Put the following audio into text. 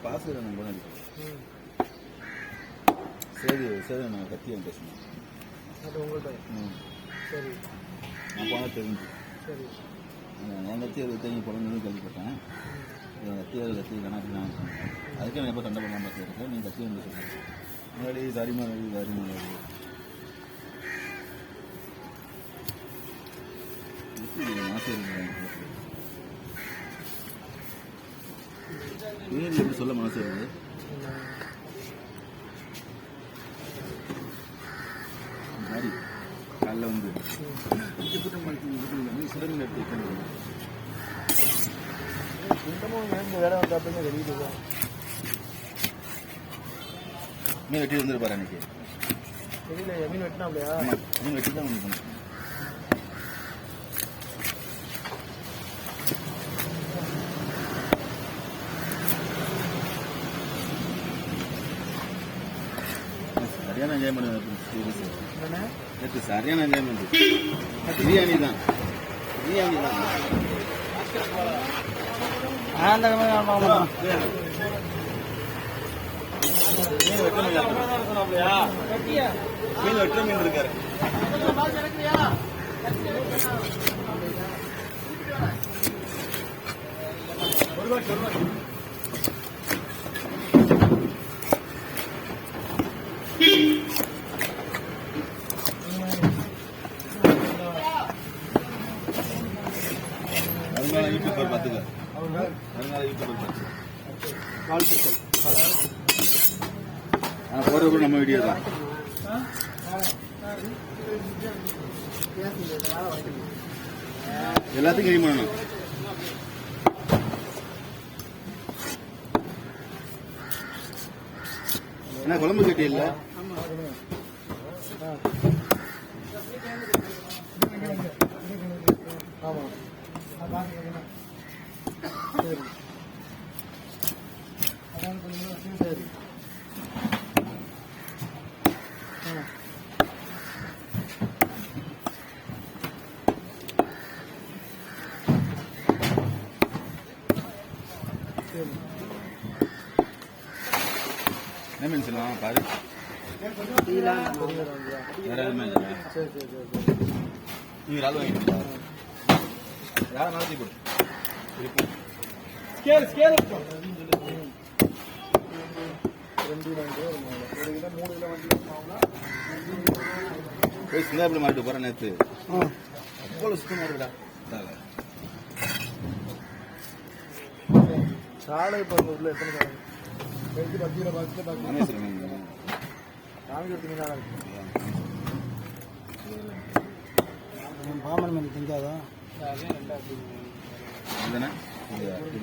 பாசு நம்ம சரி சரி நான் கத்தியம் பேசணும் அது உங்கள்கிட்ட. சரி, நான் போனால் தெரிஞ்சு. சரி, என் கத்தி அது தேங்கி போடணும்னு கேள்விப்பட்டேன். என் கத்தி அது கத்தி கணக்கு நான் அதுக்கே நான் எப்போ சண்டை பண்ணாமல் பார்த்துருக்கேன். நீ கத்தி வந்து சொல்லுங்கள் முன்னாடி சரிமா நேரில் எப்படி சொல்ல மனசு வருது. மாதிரி காலைல வந்து சுடல் எடுத்து வேலை வந்தாப்புங்க வெளியில மீன் வெட்டி வந்துருப்பாரு அன்னைக்கு. வெளியில மீன் வெட்டினாப்லையா? மீன் வெட்டி தான் வந்து சரியான என்ஜாய்மெண்ட். நேற்று சரியான என்ஜாய்மெண்ட். பிரியாணி தான் மீன் வெட்டுற மீன் இருக்காரு. அதனால யூடியூபர் பார்த்துக்க. அதனால யூடியூபர் பார்த்து வாழ்த்துக்கள். போடுறது நம்ம வீடியோ தான். எல்லாத்தையும் கிளீன் பண்ணணும். என்ன குழம்பு கட்டி இல்லை? ஆமாம், சரி, சரி. என்ன மீன் சொல்லலாம் பாரு. வேற எதுவுமே இல்லை. சரி சரி சரி சரி. நீ ரால் வாங்கிட்டு யாரை நடத்தி போடு. ஸ்கேல் ஸ்கேல் 2 2 1 கிலோ 3 கிலோ வண்டி போய் சிந்தாப்புல மாட்டு போறேன். நேற்று அவ்வளோ சுத்தமாக இருக்குடா. சாலை பகுதியில் எத்தனை சாலை எடுத்து 10 கிலோ பாக்ஸில் பார்த்து சாமி எடுத்தீங்கன்னா பாமன் மீன் திங்காதா? இதுதானே இது